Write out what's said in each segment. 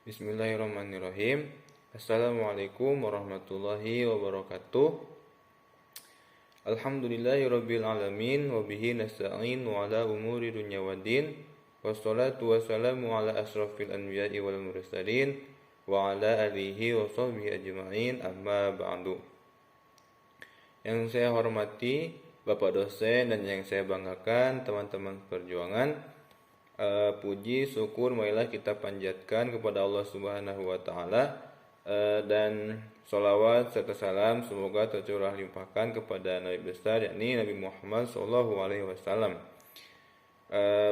Bismillahirrahmanirrahim. Assalamualaikum warahmatullahi wabarakatuh. Alhamdulillahirabbil alamin wa bihi nasta'in wa ala umuri dunya waddin. Wassalatu wassalamu ala asrofil anbiya'i wal mursalin wa ala alihi wa sahbihi ajma'in, amma ba'du. Yang saya hormati Bapak dosen dan yang saya banggakan teman-teman perjuangan, puji syukur marilah kita panjatkan kepada Allah Subhanahu wa taala, dan sholawat serta salam semoga tercurah limpahkan kepada Nabi besar yakni Nabi Muhammad sallallahu alaihi wasallam.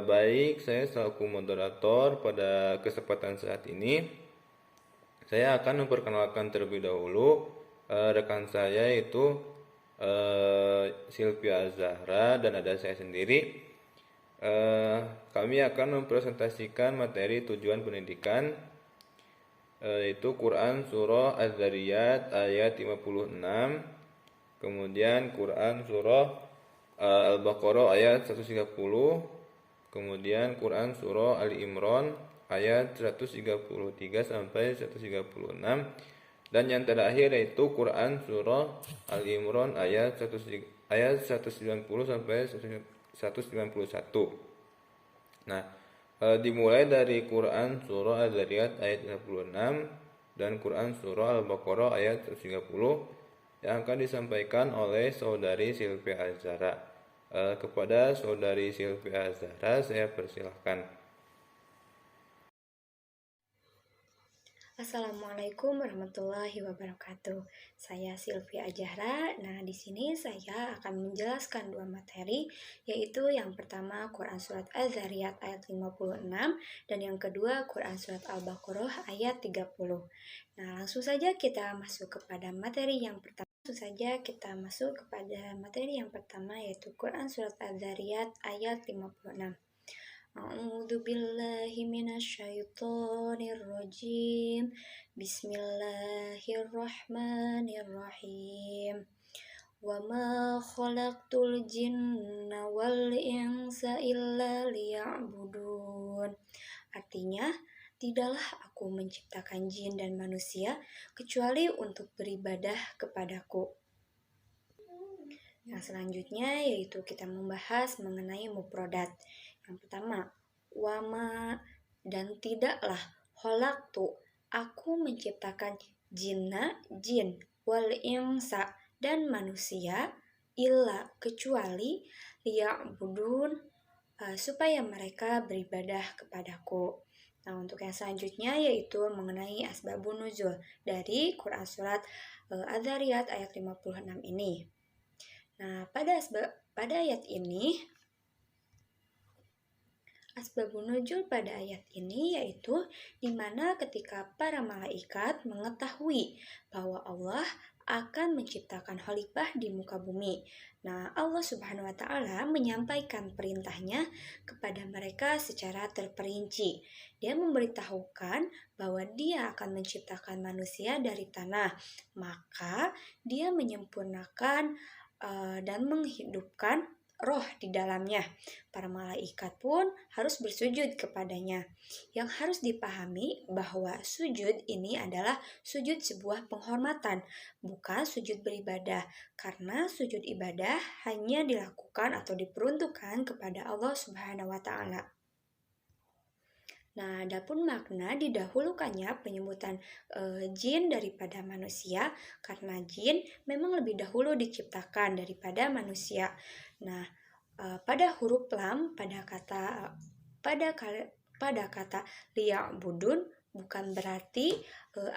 Baik, saya selaku moderator pada kesempatan saat ini, saya akan memperkenalkan terlebih dahulu rekan saya, yaitu Sylvia Zahra, dan ada saya sendiri. Kami akan mempresentasikan materi tujuan pendidikan, yaitu Quran Surah Az-Zariyat ayat 56, kemudian Quran Surah Al-Baqarah ayat 130, kemudian Quran Surah Ali Imran ayat 133 sampai 136, dan yang terakhir yaitu Quran Surah Ali Imran ayat 190 sampai 191. Nah, dimulai dari Quran Surah Az-Zariyat ayat 56 dan Quran Surah Al-Baqarah ayat 130 yang akan disampaikan oleh Saudari Sylvia Azhara. Kepada Saudari Sylvia Azhara saya persilahkan. Assalamualaikum warahmatullahi wabarakatuh. Saya Sylvia Azhara. Nah, di sini saya akan menjelaskan dua materi, yaitu yang pertama Quran Surat Az-Zariyat ayat 56 dan yang kedua Quran Surat Al-Baqarah ayat 30. Nah, langsung saja kita masuk kepada materi yang pertama. Yaitu Quran Surat Az-Zariyat ayat 56. A'udzu billahi minasyaitonir rajim. Bismillahirrahmanirrahim. Wa ma khalaqtul jinna wal insa illa liya'budun. Artinya, tidaklah aku menciptakan jin dan manusia kecuali untuk beribadah kepadaku. Yang selanjutnya yaitu kita membahas mengenai mufradat. Yang pertama, wama, dan tidaklah, khalaqtu, aku menciptakan jinna, jin, wal insa, dan manusia, illa, kecuali, liya'budun, supaya mereka beribadah kepadaku. Nah, untuk yang selanjutnya yaitu mengenai asbabun nuzul dari Quran Surat Az-Zariyat ayat 56 ini. Nah, pada ayat ini, asbabun nuzul pada ayat ini yaitu di mana ketika para malaikat mengetahui bahwa Allah akan menciptakan khalifah di muka bumi. Nah, Allah Subhanahu wa taala menyampaikan perintahnya kepada mereka secara terperinci. Dia memberitahukan bahwa dia akan menciptakan manusia dari tanah. Maka dia menyempurnakan dan menghidupkan roh di dalamnya. Para malaikat pun harus bersujud kepadanya. Yang harus dipahami bahwa sujud ini adalah sujud sebuah penghormatan, bukan sujud beribadah, karena sujud ibadah hanya dilakukan atau diperuntukkan kepada Allah Subhanahu wa taala. Nah, adapun makna didahulukannya penyebutan jin daripada manusia karena jin memang lebih dahulu diciptakan daripada manusia. Nah, pada huruf lam pada kata liya'budun bukan berarti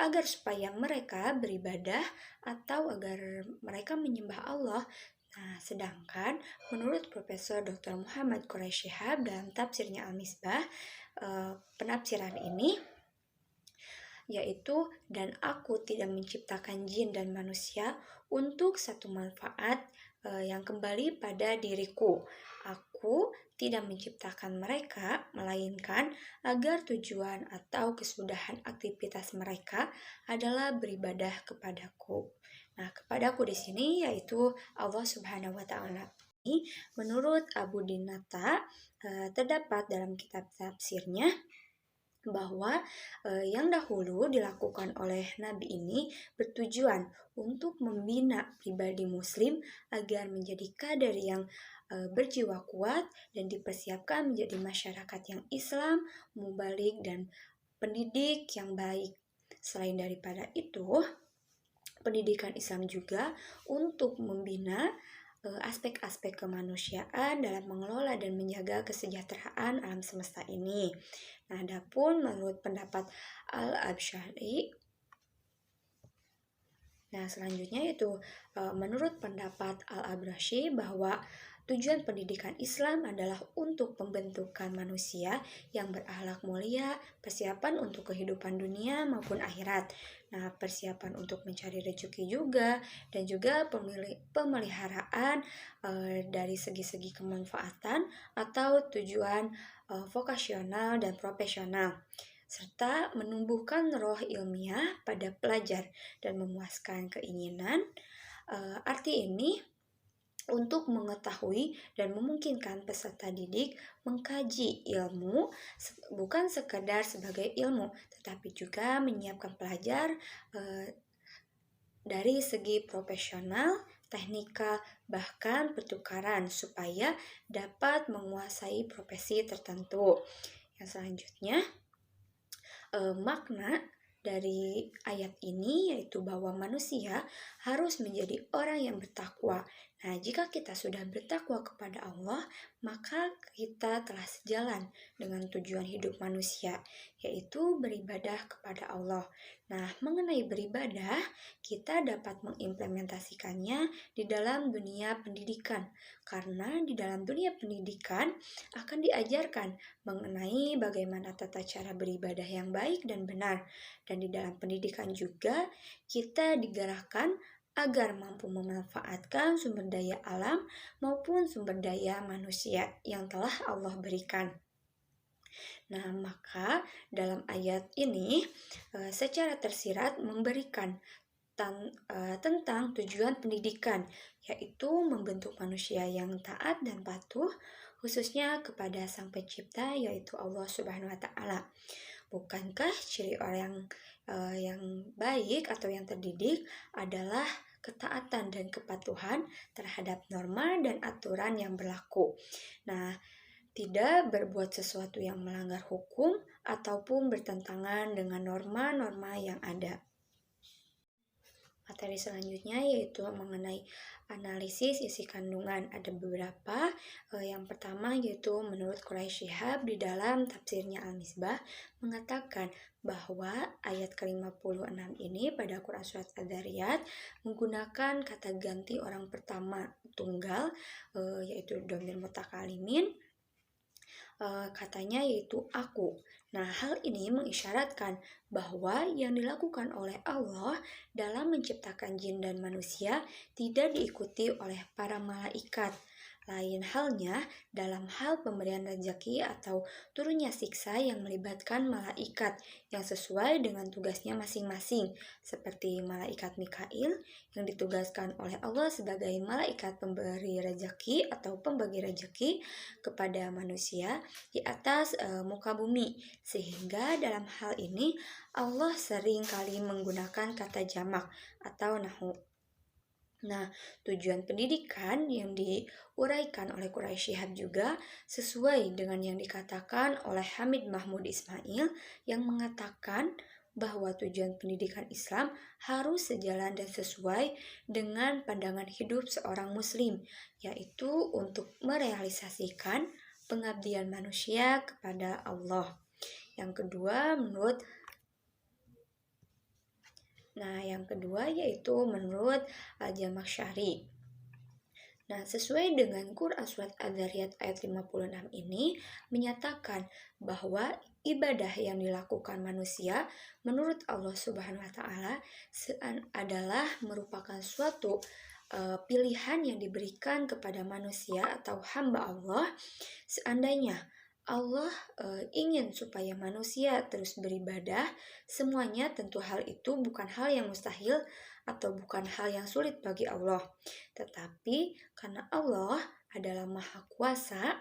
agar supaya mereka beribadah atau agar mereka menyembah Allah. Nah, sedangkan menurut Profesor Dr. Muhammad Quraish Shihab dalam tafsirnya Al-Misbah, penafsiran ini yaitu, dan aku tidak menciptakan jin dan manusia untuk satu manfaat yang kembali pada diriku. Aku tidak menciptakan mereka melainkan agar tujuan atau kesudahan aktivitas mereka adalah beribadah kepadaku. Nah, kepadaku di sini yaitu Allah Subhanahu wa taala. Menurut Abu Dinata terdapat dalam kitab tafsirnya bahwa yang dahulu dilakukan oleh Nabi ini bertujuan untuk membina pribadi Muslim agar menjadi kader yang berjiwa kuat dan dipersiapkan menjadi masyarakat yang Islam, mubalik dan pendidik yang baik. Selain daripada itu, pendidikan Islam juga untuk membina aspek-aspek kemanusiaan dalam mengelola dan menjaga kesejahteraan alam semesta ini. Nah, adapun menurut pendapat Al-Absyari, selanjutnya itu menurut pendapat Al-Abrashi bahwa tujuan pendidikan Islam adalah untuk pembentukan manusia yang berakhlak mulia, persiapan untuk kehidupan dunia maupun akhirat. Nah, persiapan untuk mencari rezeki juga, dan juga pemeliharaan dari segi-segi kemanfaatan atau tujuan vokasional dan profesional, serta menumbuhkan roh ilmiah pada pelajar dan memuaskan keinginan. Arti ini untuk mengetahui dan memungkinkan peserta didik mengkaji ilmu bukan sekedar sebagai ilmu, tetapi juga menyiapkan pelajar dari segi profesional, teknikal, bahkan pertukaran supaya dapat menguasai profesi tertentu. Yang selanjutnya, makna dari ayat ini yaitu bahwa manusia harus menjadi orang yang bertakwa. Nah, jika kita sudah bertakwa kepada Allah, maka kita telah sejalan dengan tujuan hidup manusia, yaitu beribadah kepada Allah. Nah, mengenai beribadah, kita dapat mengimplementasikannya di dalam dunia pendidikan, karena di dalam dunia pendidikan akan diajarkan mengenai bagaimana tata cara beribadah yang baik dan benar. Dan di dalam pendidikan juga kita digerakkan agar mampu memanfaatkan sumber daya alam maupun sumber daya manusia yang telah Allah berikan. Nah, maka dalam ayat ini secara tersirat memberikan tentang tujuan pendidikan, yaitu membentuk manusia yang taat dan patuh, khususnya kepada Sang Pencipta, yaitu Allah Subhanahu wa Ta'ala. Bukankah ciri orang yang baik atau yang terdidik adalah ketaatan dan kepatuhan terhadap norma dan aturan yang berlaku? Nah, tidak berbuat sesuatu yang melanggar hukum ataupun bertentangan dengan norma-norma yang ada. Materi selanjutnya yaitu mengenai analisis isi kandungan. Ada beberapa. Yang pertama yaitu menurut Quraisy Shihab di dalam tafsirnya Al-Misbah mengatakan bahwa ayat ke-56 ini pada Quran Surat Ad-Dariyat menggunakan kata ganti orang pertama tunggal, yaitu dhamir mutakalimin, katanya yaitu aku. Nah, hal ini mengisyaratkan bahwa yang dilakukan oleh Allah dalam menciptakan jin dan manusia tidak diikuti oleh para malaikat. Lain halnya dalam hal pemberian rezeki atau turunnya siksa yang melibatkan malaikat yang sesuai dengan tugasnya masing-masing, seperti malaikat Mikail yang ditugaskan oleh Allah sebagai malaikat pemberi rezeki atau pembagi rezeki kepada manusia di atas muka bumi. Sehingga dalam hal ini Allah sering kali menggunakan kata jamak atau nahu. Nah, tujuan pendidikan yang diuraikan oleh Quraisy Shihab juga sesuai dengan yang dikatakan oleh Hamid Mahmud Ismail yang mengatakan bahwa tujuan pendidikan Islam harus sejalan dan sesuai dengan pandangan hidup seorang muslim, yaitu untuk merealisasikan pengabdian manusia kepada Allah. Yang kedua yaitu menurut Al-Jamakhsyari. Nah, sesuai dengan Quran Surat Ad-Dariyat ayat 56 ini menyatakan bahwa ibadah yang dilakukan manusia menurut Allah Subhanahu wa Ta'ala adalah merupakan suatu pilihan yang diberikan kepada manusia atau hamba Allah. Seandainya Allah ingin supaya manusia terus beribadah, semuanya tentu hal itu bukan hal yang mustahil atau bukan hal yang sulit bagi Allah. Tetapi karena Allah adalah Maha Kuasa,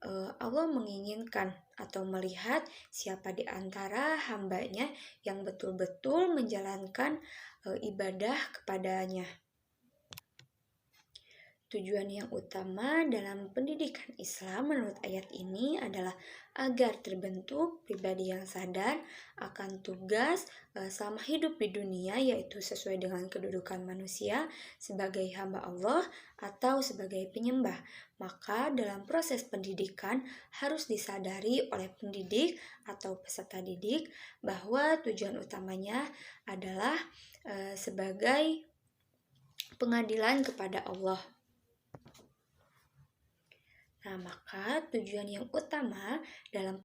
Allah menginginkan atau melihat siapa di antara hambanya yang betul-betul menjalankan ibadah kepadanya. Tujuan yang utama dalam pendidikan Islam menurut ayat ini adalah agar terbentuk pribadi yang sadar akan tugas selama hidup di dunia, yaitu sesuai dengan kedudukan manusia sebagai hamba Allah atau sebagai penyembah. Maka dalam proses pendidikan harus disadari oleh pendidik atau peserta didik bahwa tujuan utamanya adalah sebagai pengadilan kepada Allah. Nah, maka tujuan yang utama dalam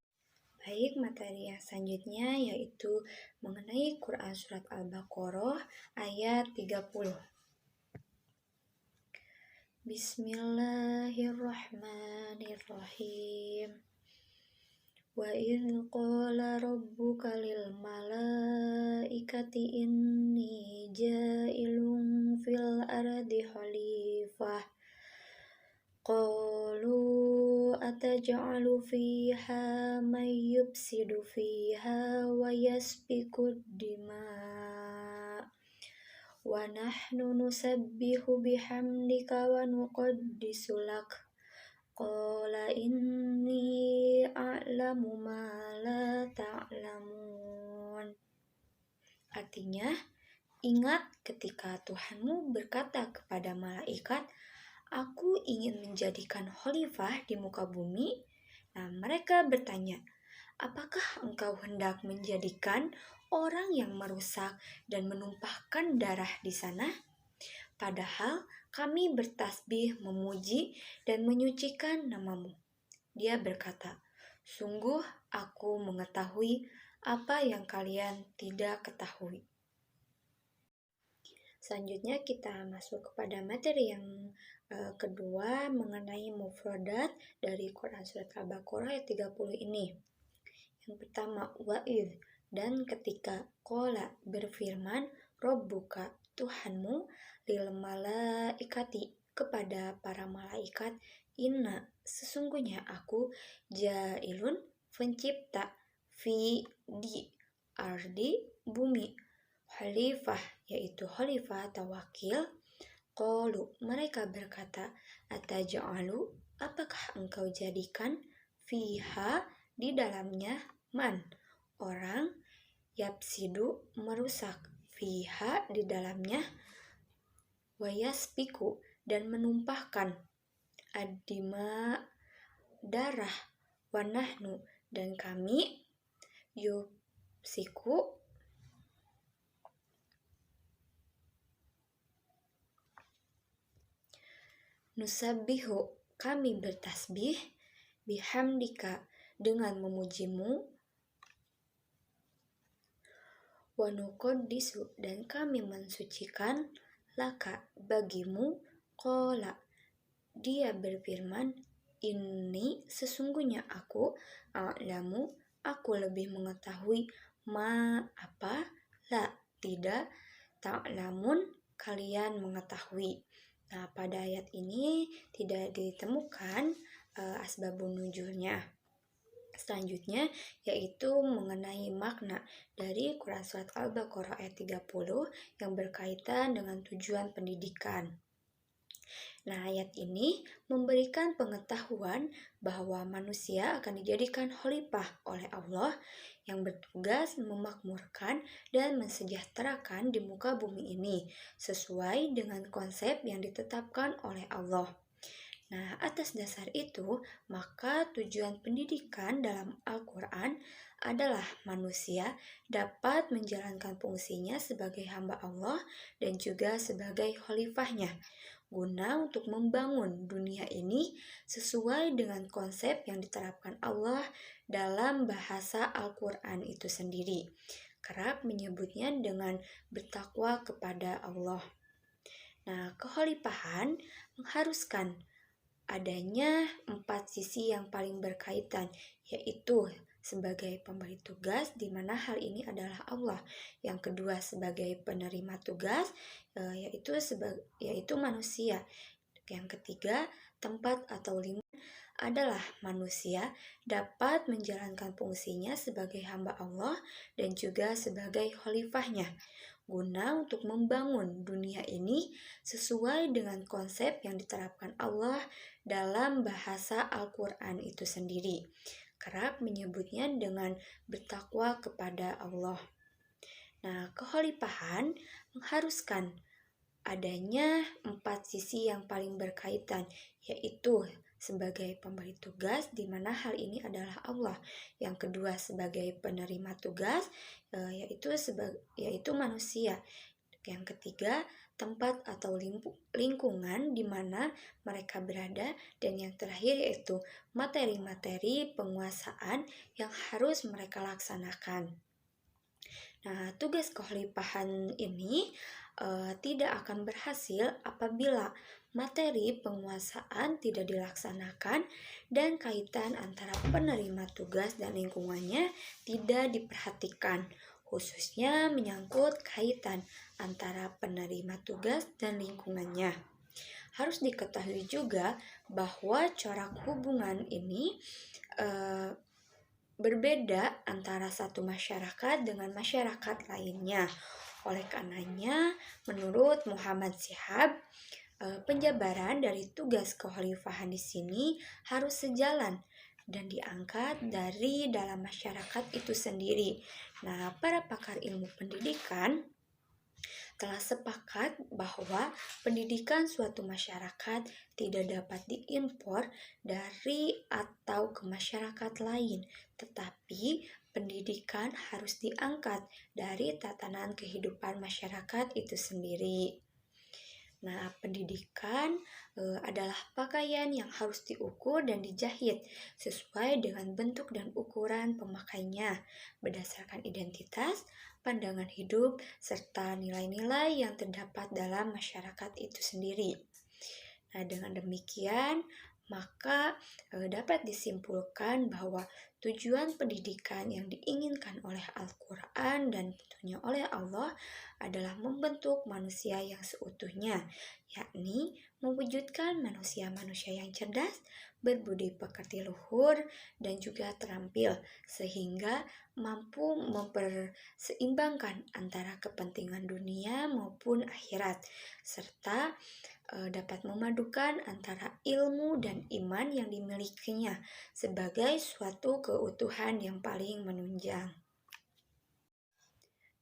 materi yang selanjutnya yaitu mengenai Quran Surat Al-Baqarah ayat 30. Bismillahirrahmanirrahim. Wa idh qala rabbuka lil malaikati inni ja'ilun fil ardi khalifah. Qalu ataj'alu fiha may yufsidu fiha wa yasfiku dima wa nahnu nusabbihu bihamdika wa nuqaddisu lak. Qala inni a'lamu ma la ta'lamun. Artinya, ingat ketika Tuhanmu berkata kepada malaikat, "Aku ingin menjadikan khalifah di muka bumi." Nah, mereka bertanya, "Apakah engkau hendak menjadikan orang yang merusak dan menumpahkan darah di sana? Padahal kami bertasbih, memuji, dan menyucikan namamu." Dia berkata, "Sungguh aku mengetahui apa yang kalian tidak ketahui." Selanjutnya kita masuk kepada materi yang kedua mengenai mufradat dari Quran Surat Al-Baqarah ayat 30 ini. Yang pertama, wa'idh, dan ketika, qala, berfirman, rabbuka, Tuhanmu, lil malaikati, kepada para malaikat, inna, sesungguhnya aku, ja'ilun, pencipta, fi, di, ardi, bumi, khalifah, yaitu khalifah atau wakil. Qalu, mereka berkata, ataj'alu, apakah engkau jadikan, fiha, di dalamnya, man, orang, yapsidu, merusak, fiha, di dalamnya, wayaspiku, dan menumpahkan, adima, darah, wanahnu, dan kami, yupsiku, nusabbihu, kami bertasbih, bihamdika, dengan memujimu, wa nuqaddisu, dan kami mensucikan, laka, bagimu, qala, dia berfirman, inni, sesungguhnya aku, a'lamu, aku lebih mengetahui, ma, apa, la, tidak, ta'lamun, kalian mengetahui. Nah, pada ayat ini tidak ditemukan asbabun nuzulnya. Selanjutnya yaitu mengenai makna dari Quran Surat Al-Baqarah ayat 30 yang berkaitan dengan tujuan pendidikan. Nah, ayat ini memberikan pengetahuan bahwa manusia akan dijadikan khalifah oleh Allah yang bertugas memakmurkan dan mensejahterakan di muka bumi ini sesuai dengan konsep yang ditetapkan oleh Allah. Nah, atas dasar itu, maka tujuan pendidikan dalam Al-Quran adalah manusia dapat menjalankan fungsinya sebagai hamba Allah dan juga sebagai khalifahnya, guna untuk membangun dunia ini sesuai dengan konsep yang diterapkan Allah dalam bahasa Al-Quran itu sendiri. Kerap menyebutnya dengan bertakwa kepada Allah. Nah, kekhalifahan mengharuskan adanya 4 sisi yang paling berkaitan, yaitu sebagai pemberi tugas, di mana hal ini adalah Allah. Yang kedua sebagai penerima tugas, yaitu manusia. Yang ketiga, tempat atau lingkungan adalah manusia dapat menjalankan fungsinya sebagai hamba Allah dan juga sebagai khalifahnya, guna untuk membangun dunia ini sesuai dengan konsep yang diterapkan Allah dalam bahasa Al-Quran itu sendiri. Kerap menyebutnya dengan bertakwa kepada Allah. Nah, kekhalifahan mengharuskan adanya 4 sisi yang paling berkaitan, yaitu sebagai pemberi tugas, di mana hal ini adalah Allah. Yang kedua sebagai penerima tugas, yaitu manusia. Yang ketiga, tempat atau lingkungan di mana mereka berada, dan yang terakhir yaitu materi-materi penguasaan yang harus mereka laksanakan. Nah, tugas kekhalifahan ini tidak akan berhasil apabila materi penguasaan tidak dilaksanakan dan kaitan antara penerima tugas dan lingkungannya tidak diperhatikan, khususnya menyangkut kaitan antara penerima tugas dan lingkungannya. Harus diketahui juga bahwa corak hubungan ini berbeda antara satu masyarakat dengan masyarakat lainnya. Oleh karenanya, menurut Muhammad Syihab, penjabaran dari tugas kekhalifahan di sini harus sejalan dan diangkat dari dalam masyarakat itu sendiri. Nah, para pakar ilmu pendidikan telah sepakat bahwa pendidikan suatu masyarakat tidak dapat diimpor dari atau ke masyarakat lain, tetapi pendidikan harus diangkat dari tatanan kehidupan masyarakat itu sendiri. Nah, pendidikan adalah pakaian yang harus diukur dan dijahit sesuai dengan bentuk dan ukuran pemakainya berdasarkan identitas, pandangan hidup, serta nilai-nilai yang terdapat dalam masyarakat itu sendiri. Nah, dengan demikian, maka dapat disimpulkan bahwa tujuan pendidikan yang diinginkan oleh Al-Quran dan tentunya oleh Allah adalah membentuk manusia yang seutuhnya, yakni mewujudkan manusia-manusia yang cerdas, berbudi pekerti luhur, dan juga terampil, sehingga mampu memperseimbangkan antara kepentingan dunia maupun akhirat, serta dapat memadukan antara ilmu dan iman yang dimilikinya sebagai suatu keutuhan yang paling menunjang.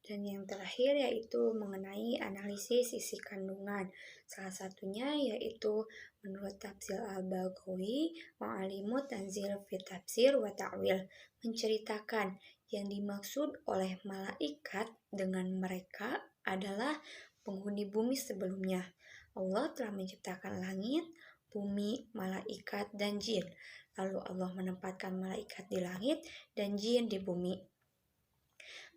Dan yang terakhir yaitu mengenai analisis isi kandungan. Salah satunya yaitu menurut Tafsir Al-Baghawi, Ma'alimut Tanzil fi Tafsir wa Ta'wil, menceritakan yang dimaksud oleh malaikat dengan mereka adalah penghuni bumi sebelumnya. Allah telah menciptakan langit, bumi, malaikat, dan jin. Lalu Allah menempatkan malaikat di langit dan jin di bumi.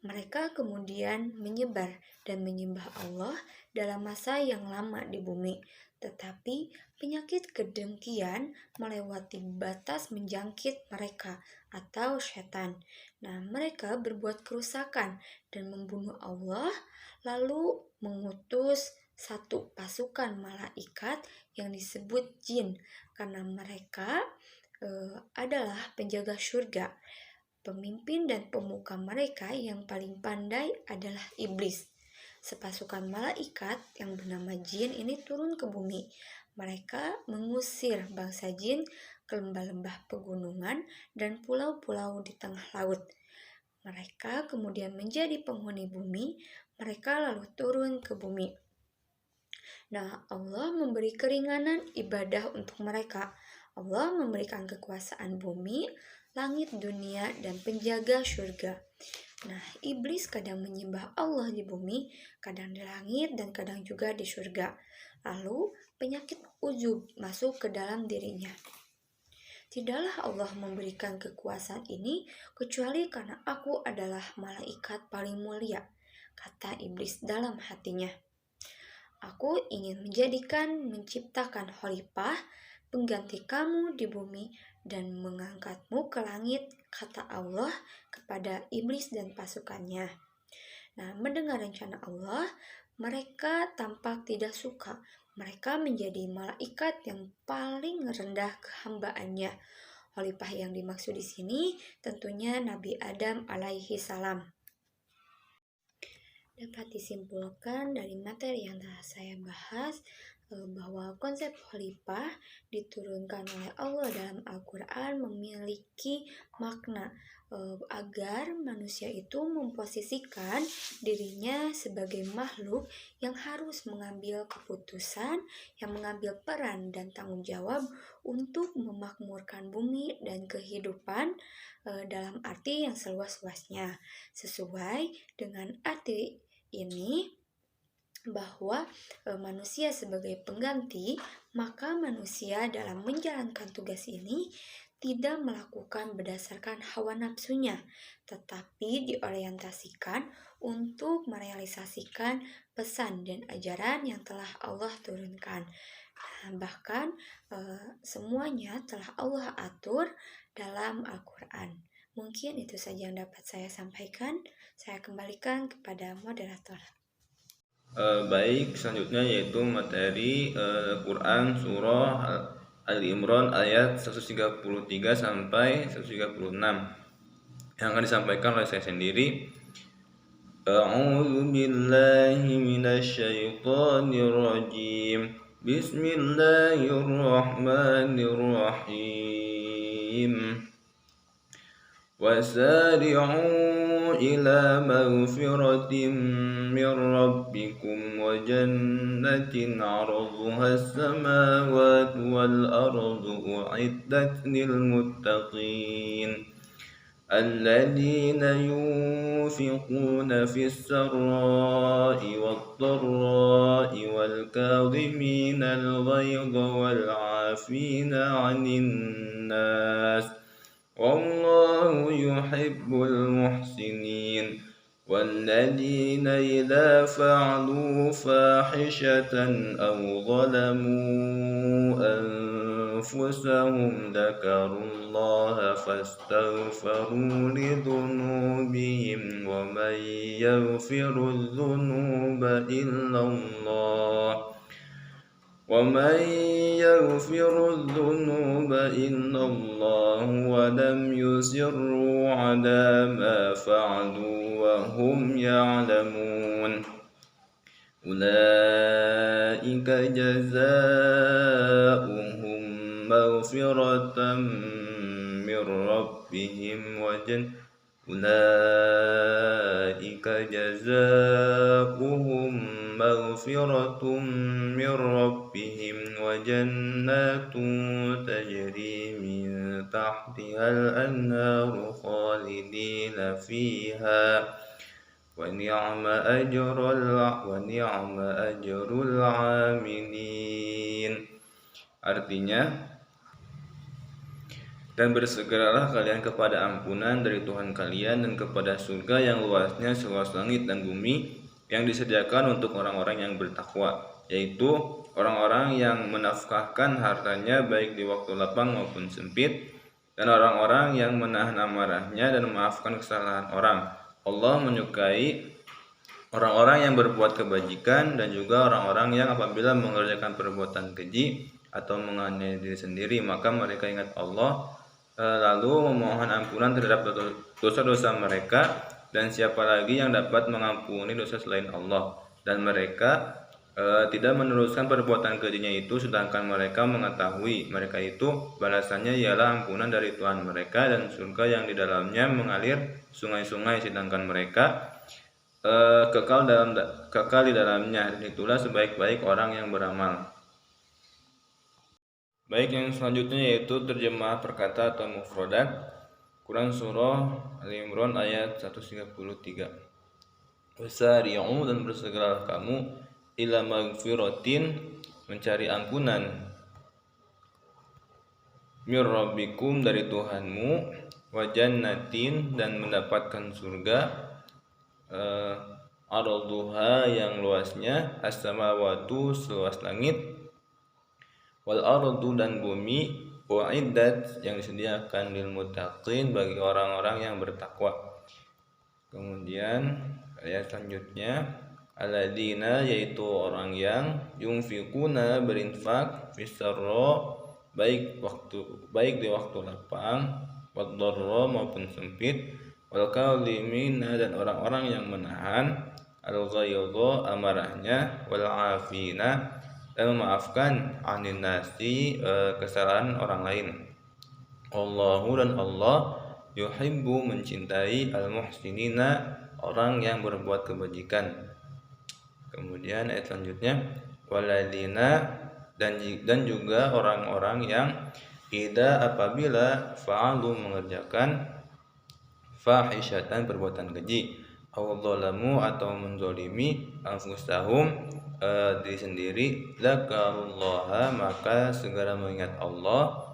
Mereka kemudian menyebar dan menyembah Allah dalam masa yang lama di bumi. Tetapi penyakit kedengkian melewati batas menjangkit mereka atau setan. Nah, mereka berbuat kerusakan dan membunuh Allah, lalu mengutus satu pasukan malaikat yang disebut jin, karena mereka adalah penjaga surga. Pemimpin dan pemuka mereka yang paling pandai adalah iblis. Sepasukan malaikat yang bernama jin ini turun ke bumi. Mereka mengusir bangsa jin ke lembah-lembah pegunungan dan pulau-pulau di tengah laut. Mereka kemudian menjadi penghuni bumi. Mereka lalu turun ke bumi. Nah, Allah memberi keringanan ibadah untuk mereka. Allah memberikan kekuasaan bumi, langit, dunia, dan penjaga surga. Nah, iblis kadang menyembah Allah di bumi, kadang di langit, dan kadang juga di surga. Lalu, penyakit ujub masuk ke dalam dirinya. Tidaklah Allah memberikan kekuasaan ini kecuali karena aku adalah malaikat paling mulia, kata iblis dalam hatinya. Aku ingin menciptakan khalifah pengganti kamu di bumi dan mengangkatmu ke langit, kata Allah kepada iblis dan pasukannya. Nah, mendengar rencana Allah, mereka tampak tidak suka. Mereka menjadi malaikat yang paling rendah kehambaannya. Khalifah yang dimaksud di sini tentunya Nabi Adam alaihi salam. Dapat disimpulkan dari materi yang telah saya bahas bahwa konsep khalifah diturunkan oleh Allah dalam Al-Quran memiliki makna agar manusia itu memposisikan dirinya sebagai makhluk yang harus mengambil keputusan, yang mengambil peran dan tanggung jawab untuk memakmurkan bumi dan kehidupan dalam arti yang seluas-luasnya, sesuai dengan arti ini bahwa manusia sebagai pengganti, maka manusia dalam menjalankan tugas ini tidak melakukan berdasarkan hawa nafsunya, tetapi diorientasikan untuk merealisasikan pesan dan ajaran yang telah Allah turunkan. Bahkan semuanya telah Allah atur dalam Al-Quran. Mungkin itu saja yang dapat saya sampaikan. Saya kembalikan kepada moderator. Baik, selanjutnya yaitu materi Quran surah Ali Imran ayat 133 sampai 136 yang akan disampaikan oleh saya sendiri. A'udzu billahi minasyaitonir rajim. Bismillahirrahmanirrahim. وسارعوا إلى مغفرة من ربكم وجنة عرضها السماوات والأرض أعدت للمتقين الذين ينفقون في السراء والضراء والكاظمين الغيظ والعافين عن الناس والله يحب المحسنين والذين إذا فعلوا فاحشة أو ظلموا أنفسهم ذكروا الله فاستغفروا لذنوبهم ومن يغفر الذنوب إلا الله ولم يصروا على ما فعلوا وهم يعلمون أولئك جزاؤهم مغفرة من ربهم وجنات تجري من تحتها الأنهار خالدين فيها ونعم أجر العاملين. Artinya, dan bersegeralah kalian kepada ampunan dari Tuhan kalian dan kepada surga yang luasnya seluas langit dan bumi yang disediakan untuk orang-orang yang bertakwa, yaitu orang-orang yang menafkahkan hartanya baik di waktu lapang maupun sempit, dan orang-orang yang menahan amarahnya dan memaafkan kesalahan orang. Allah menyukai orang-orang yang berbuat kebajikan dan juga orang-orang yang apabila mengerjakan perbuatan keji atau menganiaya diri sendiri, maka mereka ingat Allah lalu memohon ampunan terhadap dosa-dosa mereka, dan siapa lagi yang dapat mengampuni dosa selain Allah, dan mereka tidak meneruskan perbuatan kejinya itu sedangkan mereka mengetahui mereka itu balasannya ialah ampunan dari Tuhan mereka dan surga yang di dalamnya mengalir sungai-sungai, sedangkan mereka kekal di dalamnya, dan itulah sebaik-baik orang yang beramal. Baik, yang selanjutnya yaitu terjemah perkata atau mufradat Quran surah Ali Imran ayat 133. Wasari'u, dan bersegeralah kamu ila magfiratin, mencari ampunan, mir rabbikum, dari Tuhanmu, wa jannatin, dan mendapatkan surga, arduha, yang luasnya, as-samawatu, seluas langit, wal ardu, dan bumi, uiddat, yang disediakan lil muttaqin, bagi orang-orang yang bertakwa. Kemudian ayat selanjutnya, Alladzina yaitu orang yang yunfikuna berinfak fisarro baik di waktu lapang, waddarra maupun sempit, wal kalimina dan orang-orang yang menahan, al ghayadha amarahnya, wal afina dan memaafkan anin nasi kesalahan orang lain. Allahu dan Allah yuhibbu mencintai al muhsinina orang yang berbuat kebajikan. Kemudian ayat selanjutnya waladina dan juga orang-orang yang apabila fa'alu mengerjakan fahisyatan perbuatan keji aw dzalamu atau menzalimi anfusahum diri sendiri zakarullaha maka segera mengingat Allah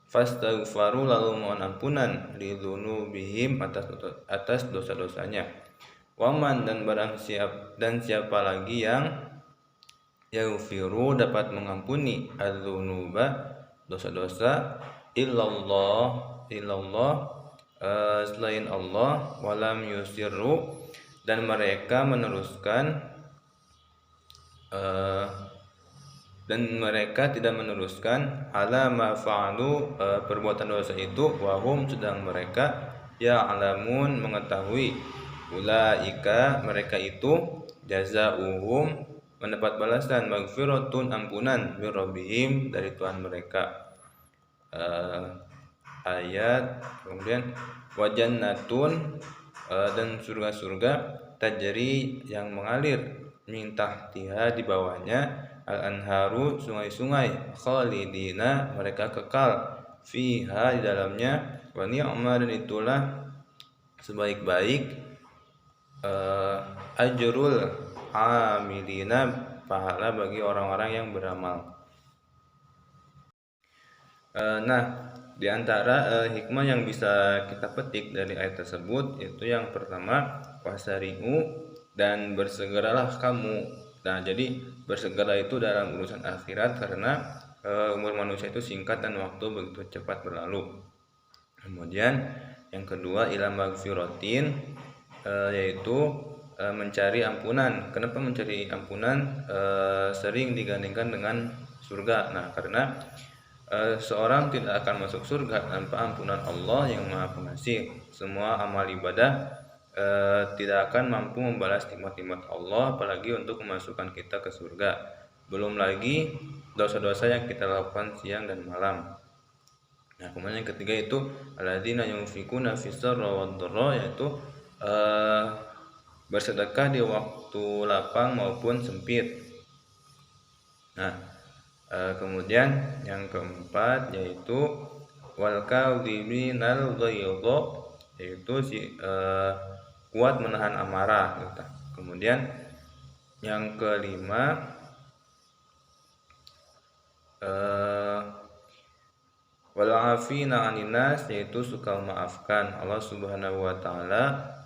fastaghfaru lalu mohon ampunan lidzunubihim atas dosa-dosanya. Waman dan siapa lagi yang yaghfiru dapat mengampuni adzunuba dosa-dosa illallah selain Allah, walam yusirru dan mereka tidak meneruskan ala ma fa'alu perbuatan dosa itu wahum sedang mereka ya'lamun mengetahui. Ulaika mereka itu jazaohum mendapat balasan maghfiratun ampunan min rabbihim dari Tuhan mereka. Ayat kemudian wajannatun dan surga-surga tajri yang mengalir min tahtiha di bawahnya al-anharu sungai-sungai khalidina mereka kekal fiha di dalamnya wa ni'ma dan itulah sebaik-baik ajrul amilina pahala bagi orang-orang yang beramal. Nah, di antara hikmah yang bisa kita petik dari ayat tersebut yaitu yang pertama wasari'u dan bersegeralah kamu. Nah, jadi bersegera itu dalam urusan akhirat karena umur manusia itu singkat dan waktu begitu cepat berlalu. Kemudian yang kedua ila magfiratin yaitu mencari ampunan. Kenapa mencari ampunan sering digandingkan dengan surga? Nah, karena seorang tidak akan masuk surga tanpa ampunan Allah yang Maha Pengasih. Semua amal ibadah tidak akan mampu membalas nikmat-nikmat Allah, apalagi untuk memasukkan kita ke surga. Belum lagi dosa-dosa yang kita lakukan siang dan malam. Nah, kemudian yang ketiga itu alladzina yunfikuna fis-sarra wad-dharra yaitu bersedekah di waktu lapang maupun sempit. Nah, kemudian yang keempat yaitu wal kadhiminal ghaidha yaitu kuat menahan amarah gitu. Kemudian yang kelima wal afina 'anil nas yaitu suka memaafkan. Allah Subhanahu wa taala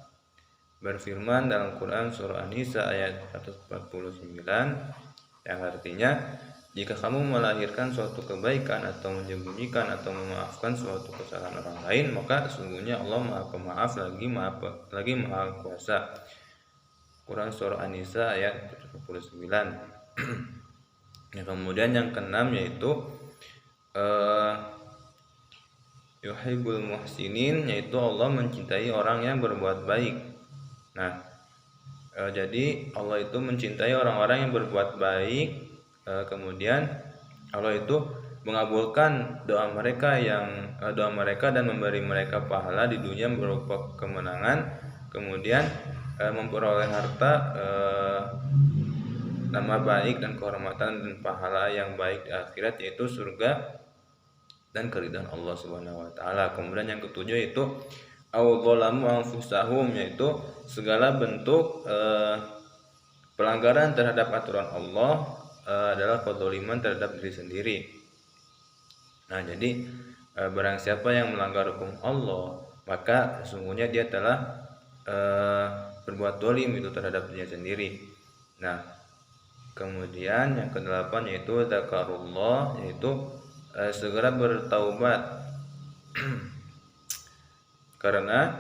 berfirman dalam Quran surah An-Nisa ayat 149 yang artinya jika kamu melahirkan suatu kebaikan atau menyembunyikan atau memaafkan suatu kesalahan orang lain maka sesungguhnya Allah Maha Pemaaf lagi Maha Kuasa. Quran surah An-Nisa ayat 49. Nah, kemudian yang keenam yaitu yuhibbul muhsinin yaitu Allah mencintai orang yang berbuat baik. Nah, jadi Allah itu mencintai orang-orang yang berbuat baik. Kemudian Allah itu mengabulkan doa mereka dan memberi mereka pahala di dunia berupa kemenangan, kemudian memperoleh harta, nama baik dan kehormatan dan pahala yang baik di akhirat yaitu surga dan keridhaan Allah Subhanahu wa taala. Kemudian yang ketujuh itu awdzalamu anfusahum yaitu segala bentuk pelanggaran terhadap aturan Allah adalah kezaliman terhadap diri sendiri. Nah, jadi barang siapa yang melanggar hukum Allah maka sesungguhnya dia telah berbuat zalim itu terhadap dirinya sendiri. Nah, kemudian yang kedelapan yaitu zakarullah yaitu segera bertaubat. Karena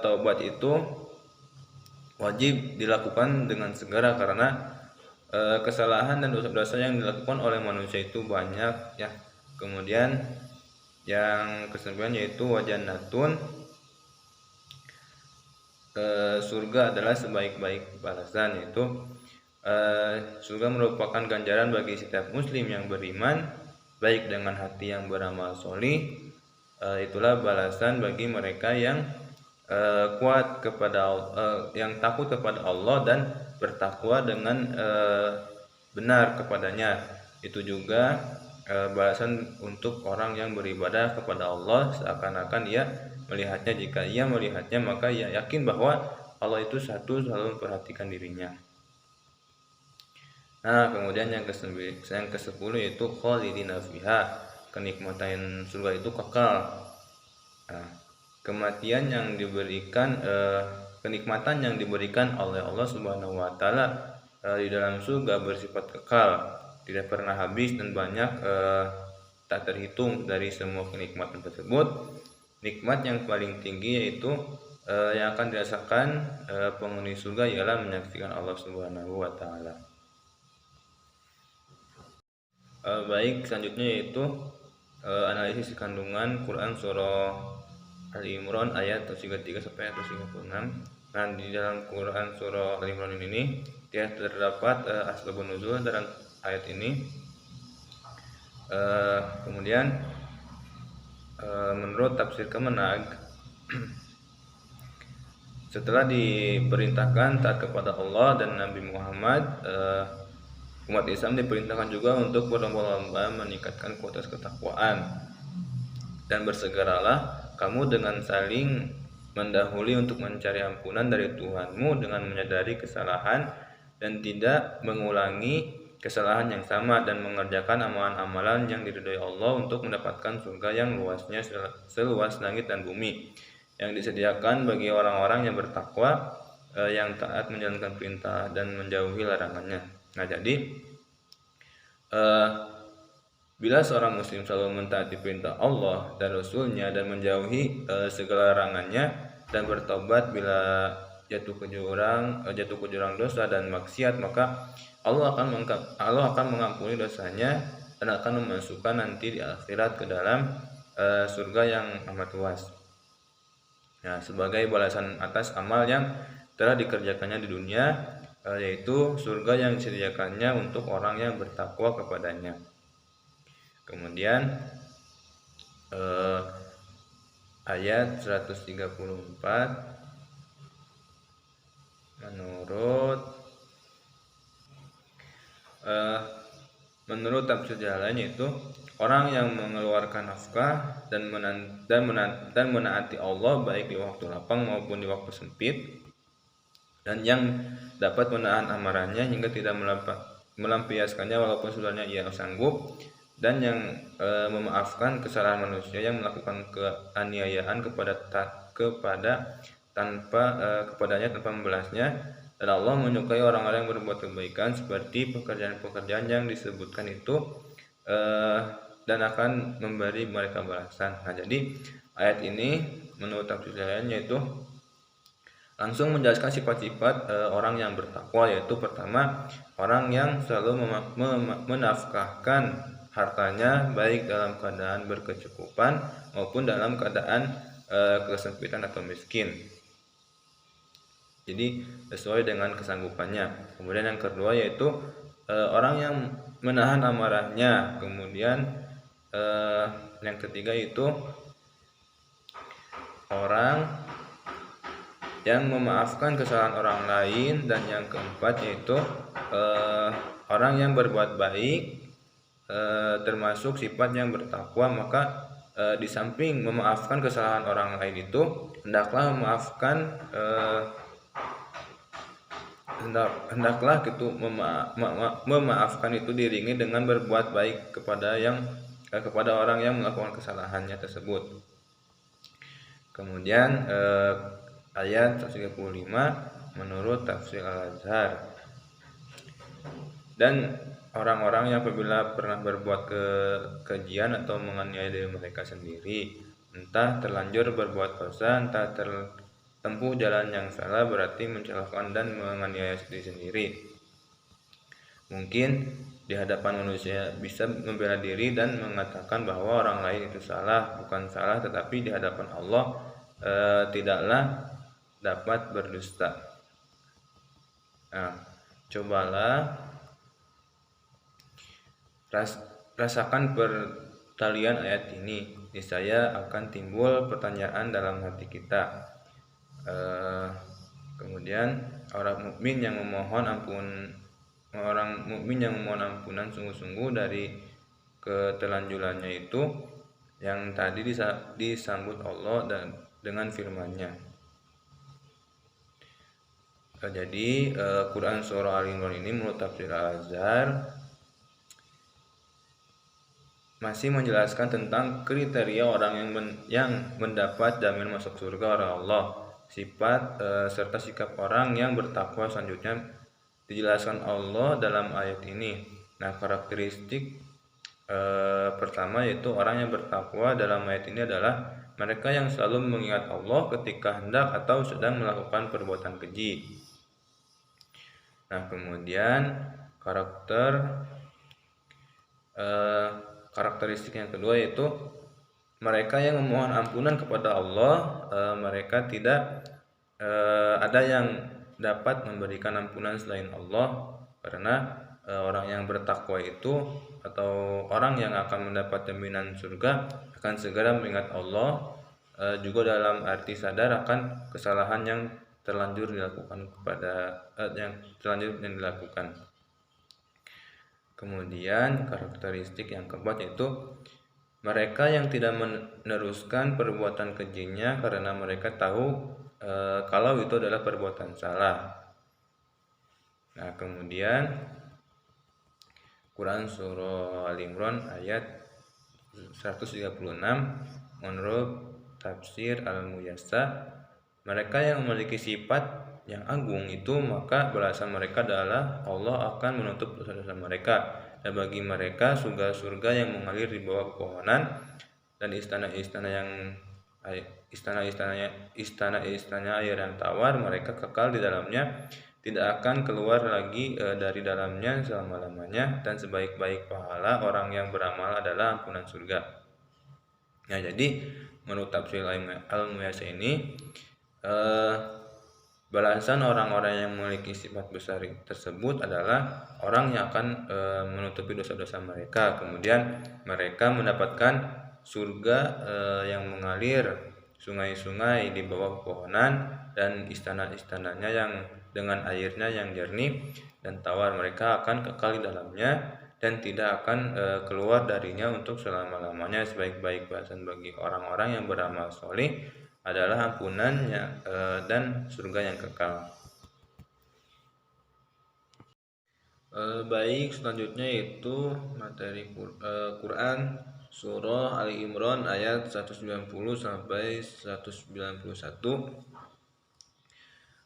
taubat itu wajib dilakukan dengan segera karena kesalahan dan dosa-dosa yang dilakukan oleh manusia itu banyak ya. Kemudian yang ke-9 yaitu wajannatun, surga adalah sebaik-baik balasan, yaitu surga merupakan ganjaran bagi setiap muslim yang beriman baik dengan hati yang beramal solih. Itulah balasan bagi mereka yang kuat kepada yang takut kepada Allah dan bertakwa dengan benar kepadanya. Itu juga balasan untuk orang yang beribadah kepada Allah seakan-akan ia melihatnya. Jika ia melihatnya maka ia yakin bahwa Allah itu satu, selalu memperhatikan dirinya. Nah, kemudian yang ke-10 yaitu khalidina fiha, kenikmatan surga itu kekal. Nah, kenikmatan yang diberikan oleh Allah Subhanahu wa taala di dalam surga bersifat kekal, tidak pernah habis dan banyak tak terhitung. Dari semua kenikmatan tersebut, nikmat yang paling tinggi yaitu yang akan dirasakan penghuni surga ialah menyaksikan Allah Subhanahu wa taala. Baik, selanjutnya yaitu analisis kandungan Quran surah Ali Imran ayat 33 sampai ayat 36. Nah, di dalam Quran surah Ali Imran ini terdapat asbabun nuzul dalam ayat ini. Kemudian menurut tafsir Kemenag, setelah diperintahkan taat kepada Allah dan Nabi Muhammad, umat Islam diperintahkan juga untuk berlomba-lomba meningkatkan kualitas ketakwaan. Dan bersegeralah kamu dengan saling mendahului untuk mencari ampunan dari Tuhanmu dengan menyadari kesalahan dan tidak mengulangi kesalahan yang sama, dan mengerjakan amalan-amalan yang diridhoi Allah untuk mendapatkan surga yang luasnya seluas langit dan bumi, yang disediakan bagi orang-orang yang bertakwa, yang taat menjalankan perintah dan menjauhi larangannya. Nah, jadi bila seorang muslim selalu mentaati perintah Allah dan Rasulnya dan menjauhi segala larangannya dan bertobat bila jatuh ke jurang dosa dan maksiat, maka Allah akan mengampuni dosanya dan akan memasukkan nanti di akhirat ke dalam surga yang amat luas. Nah, sebagai balasan atas amal yang telah dikerjakannya di dunia, yaitu surga yang disediakannya untuk orang yang bertakwa kepadanya. Kemudian ayat 134 menurut tafsir jalan, yaitu orang yang mengeluarkan nafkah dan menaati Allah baik di waktu lapang maupun di waktu sempit, dan yang dapat menahan amarahnya hingga tidak melampiaskannya walaupun sebenarnya ia sanggup, dan yang memaafkan kesalahan manusia yang melakukan keaniayaan kepadanya tanpa membalasnya. Dan Allah menyukai orang-orang yang berbuat kebaikan seperti pekerjaan-pekerjaan yang disebutkan itu, dan akan memberi mereka balasan. Nah, jadi ayat ini menurut tafsir lain yaitu langsung menjelaskan sifat-sifat orang yang bertakwa, yaitu pertama, orang yang selalu menafkahkan hartanya baik dalam keadaan berkecukupan maupun dalam keadaan kesempitan atau miskin, jadi sesuai dengan kesanggupannya. Kemudian yang kedua yaitu orang yang menahan amarahnya. Kemudian yang ketiga itu orang yang memaafkan kesalahan orang lain. Dan yang keempat yaitu orang yang berbuat baik, termasuk sifat yang bertakwa. Maka di samping memaafkan kesalahan orang lain itu, hendaklah memaafkan itu diiringi dengan berbuat baik kepada orang yang melakukan kesalahannya tersebut. Kemudian ayat 135 menurut tafsir Al-Azhar, dan orang-orang yang apabila pernah berbuat kekejian atau menganiaya diri mereka sendiri, entah terlanjur berbuat dosa, entah tempuh jalan yang salah berarti mencelakakan dan menganiaya diri sendiri. Mungkin di hadapan manusia bisa membela diri dan mengatakan bahwa orang lain itu salah, bukan salah, tetapi di hadapan Allah tidaklah dapat berdusta. Nah, cobalah rasakan pertalian ayat ini. Niscaya akan timbul pertanyaan dalam hati kita. Kemudian orang mukmin yang memohon ampunan sungguh-sungguh dari keterlanjurannya itu yang tadi disambut Allah dan dengan firman-Nya. Jadi Quran surah Al-Imran ini menurut tafsir Al-Azhar masih menjelaskan tentang kriteria orang yang mendapat jaminan masuk surga oleh Allah, sifat serta sikap orang yang bertakwa selanjutnya dijelaskan Allah dalam ayat ini. Nah, karakteristik pertama yaitu orang yang bertakwa dalam ayat ini adalah mereka yang selalu mengingat Allah ketika hendak atau sedang melakukan perbuatan keji. Nah, kemudian karakteristik yang kedua yaitu mereka yang memohon ampunan kepada Allah, mereka tidak ada yang dapat memberikan ampunan selain Allah, karena orang yang bertakwa itu atau orang yang akan mendapat jaminan surga akan segera mengingat Allah, juga dalam arti sadar akan kesalahan yang terlanjur dilakukan Kemudian karakteristik yang keempat yaitu mereka yang tidak meneruskan perbuatan kejinya karena mereka tahu kalau itu adalah perbuatan salah. Nah, kemudian Quran surah Al-Imran ayat 136 menurut tafsir Al-Muyassar, mereka yang memiliki sifat yang agung itu maka balasan mereka adalah Allah akan menutup dosa-dosa mereka, dan bagi mereka surga-surga yang mengalir di bawah pepohonan dan istana-istananya air yang tawar, mereka kekal di dalamnya, tidak akan keluar lagi dari dalamnya selama-lamanya, dan sebaik-baik pahala orang yang beramal adalah ampunan surga. Nah, jadi menurut tafsir Al-Muyassar ini balasan orang-orang yang memiliki sifat besar tersebut adalah orang yang akan menutupi dosa-dosa mereka, kemudian mereka mendapatkan surga yang mengalir sungai-sungai di bawah pepohonan dan istana-istananya yang dengan airnya yang jernih dan tawar, mereka akan kekal di dalamnya dan tidak akan keluar darinya untuk selama-lamanya. Sebaik-baik balasan bagi orang-orang yang beramal soleh adalah ampunannya dan surga yang kekal. Baik, selanjutnya itu materi Quran surah Ali Imran ayat 190 sampai 191.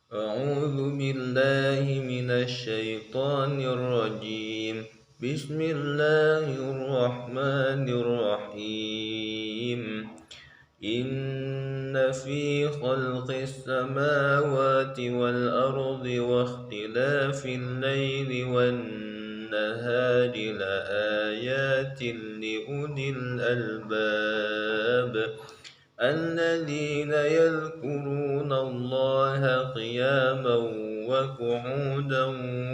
A'udzu billahi minasy syaithanir rajim. Bismillahirrahmanirrahim. Inna fi khalqis samawati wal ardi wa ikhtilafil laili wan nahari la ayatin li ulil albab الذين يذكرون الله قياما وقعودا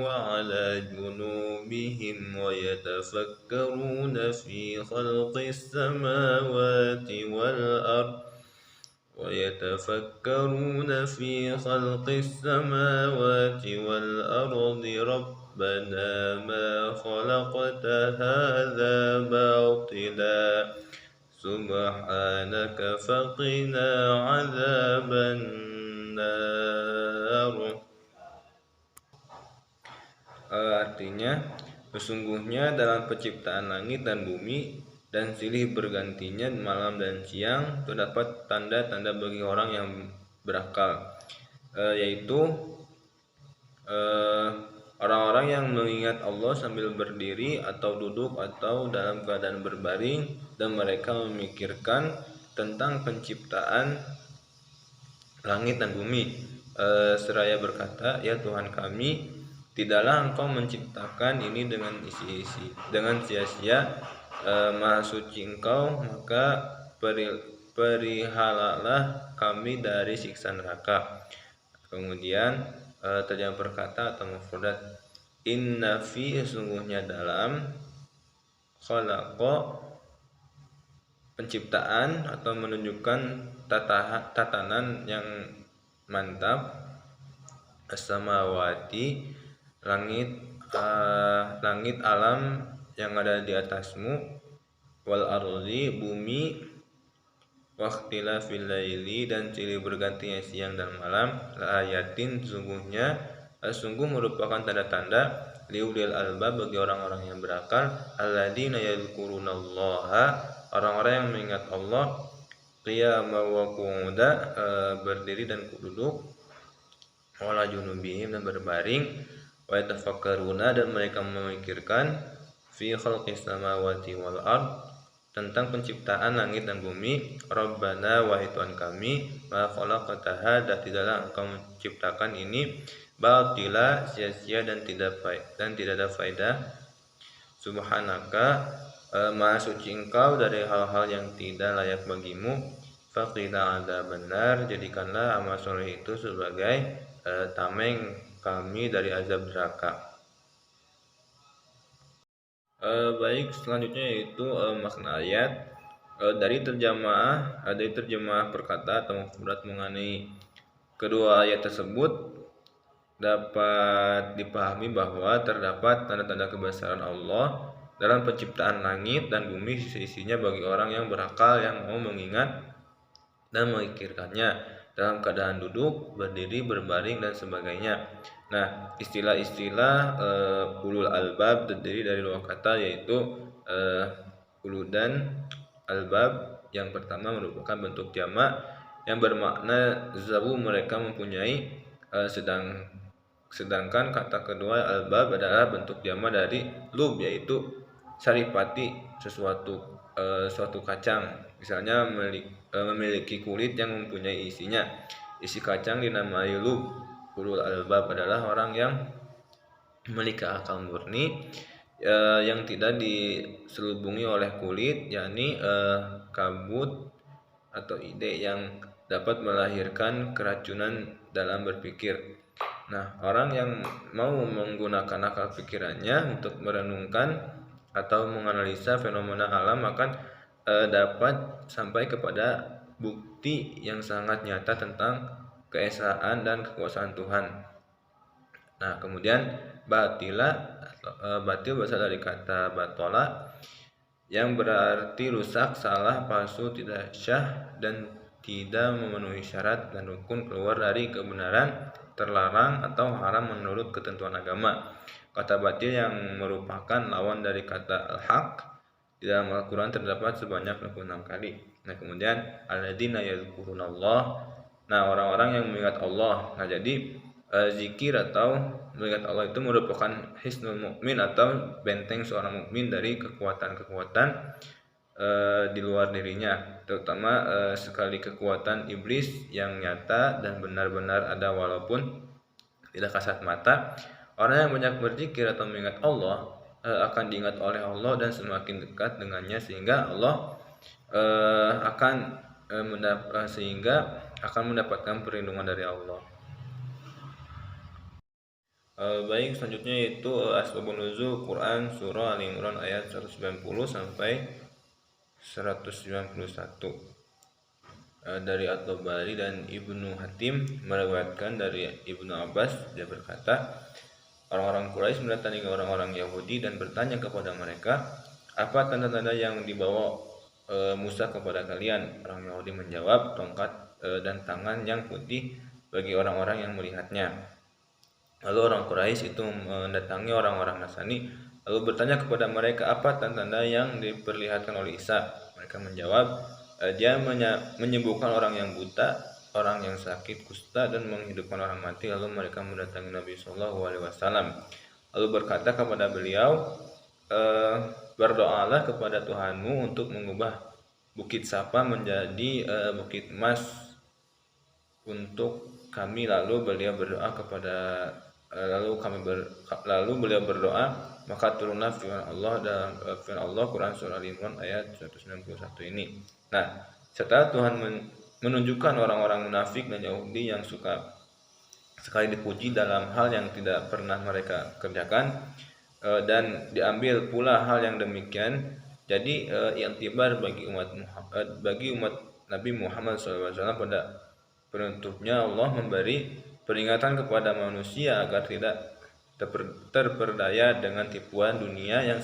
وعلى جنوبهم ويتفكرون في خلق السماوات والأرض ربنا ما خلقت هذا باطلا سبحانك فقنا عذاب النار. Artinya, sesungguhnya dalam penciptaan langit dan bumi dan silih bergantinya malam dan siang terdapat tanda-tanda bagi orang yang berakal, yaitu orang-orang yang mengingat Allah sambil berdiri atau duduk atau dalam keadaan berbaring, dan mereka memikirkan tentang penciptaan langit dan bumi. Seraya berkata, ya Tuhan kami, tidaklah Engkau menciptakan ini dengan dengan sia-sia. Maha suci Engkau, maka perihalalah kami dari siksa neraka. Kemudian terjemah berkata atau mufradat, inna fi, sesungguhnya dalam, khalaqa, penciptaan atau menunjukkan tatanan yang mantap, as-samawati, langit alam yang ada di atasmu, wal ardi, bumi, waqtilafil laili, dan silih bergantinya siang dan malam, la ayatin, sungguh merupakan tanda-tanda, liulil albab, bagi orang-orang yang berakal, alladzina yadhkurunallaha, orang-orang yang mengingat Allah, qiyaman wa qu'uda, berdiri dan duduk, wala junubihim, dan berbaring, wa yatafakkaruna, dan mereka memikirkan, fi khalqis samawati wal ard, tentang penciptaan langit dan bumi, Rabbana, wahai Tuhan kami, ma khalaqtaha, tidaklah Engkau menciptakan ini, batila, sia-sia, dan tidak ada faedah, subhanaka, maha suci Engkau dari hal-hal yang tidak layak bagimu, faqina adzabannar, jadikanlah amal soleh itu sebagai tameng kami dari azab neraka. Baik, selanjutnya yaitu makna ayat. Dari terjemah perkata atau mufradat mengenai kedua ayat tersebut, dapat dipahami bahwa terdapat tanda-tanda kebesaran Allah dalam penciptaan langit dan bumi seisinya bagi orang yang berakal, yang mau mengingat dan memikirkannya dalam keadaan duduk, berdiri, berbaring, dan sebagainya. Nah, istilah-istilah ulul albab terdiri dari dua kata, yaitu ulu dan albab. Yang pertama merupakan bentuk jamak yang bermakna zabu, mereka mempunyai, sedangkan kata kedua albab adalah bentuk jamak dari lub, yaitu saripati, suatu kacang. Misalnya memiliki kulit yang mempunyai isinya. Isi kacang dinamai lub. Ulul albab adalah orang yang memiliki akal murni, yang tidak diselubungi oleh kulit, yakni kabut atau ide yang dapat melahirkan keracunan dalam berpikir. Nah, orang yang mau menggunakan akal pikirannya untuk merenungkan atau menganalisa fenomena alam akan dapat sampai kepada bukti yang sangat nyata tentang keesaan dan kekuasaan Tuhan. Nah, kemudian batil berasal dari kata batola, yang berarti rusak, salah, palsu, tidak syah, dan tidak memenuhi syarat dan rukun keluar dari kebenaran, terlarang atau haram menurut ketentuan agama. Kata batil yang merupakan lawan dari kata al-haq di dalam Al-Quran terdapat sebanyak 26 kali. Nah, kemudian alladzina yadhkurunallah, nah orang-orang yang mengingat Allah. Nah, jadi zikir atau mengingat Allah itu merupakan hisnul mukmin atau benteng seorang mukmin dari kekuatan-kekuatan di luar dirinya, terutama sekali kekuatan iblis yang nyata dan benar-benar ada walaupun tidak kasat mata. Orang yang banyak berzikir atau mengingat Allah akan diingat oleh Allah dan semakin dekat dengannya, sehingga Allah akan mendapatkan perlindungan dari Allah. Baik, selanjutnya yaitu asbabun nuzul Quran surah Ali Imran ayat 190 sampai 191. Dari At-Tabari dan Ibnu Hatim meriwayatkan dari Ibnu Abbas, dia berkata, orang-orang Quraisy mendatangi orang-orang Yahudi dan bertanya kepada mereka, apa tanda-tanda yang dibawa Musa kepada kalian? Orang Yahudi menjawab, tongkat dan tangan yang putih bagi orang-orang yang melihatnya. Lalu orang Quraisy itu mendatangi orang-orang Nasrani lalu bertanya kepada mereka, apa tanda-tanda yang diperlihatkan oleh Isa? Mereka menjawab, dia menyembuhkan orang yang buta, orang yang sakit kusta, dan menghidupkan orang mati. Lalu mereka mendatangi Nabi SAW lalu berkata kepada beliau, berdoalah kepada Tuhanmu untuk mengubah bukit Sapa menjadi bukit emas, untuk kami, lalu beliau berdoa kepada lalu beliau berdoa, maka turunlah firman Allah dalam firman Allah Quran surah Al-Imran ayat 191 ini. Nah, setelah Tuhan menunjukkan orang-orang munafik dan Yahudi yang suka sekali dipuji dalam hal yang tidak pernah mereka kerjakan, dan diambil pula hal yang demikian, jadi iktibar bagi umat Nabi Muhammad SAW pada penutupnya Allah memberi peringatan kepada manusia agar tidak terperdaya dengan tipuan dunia yang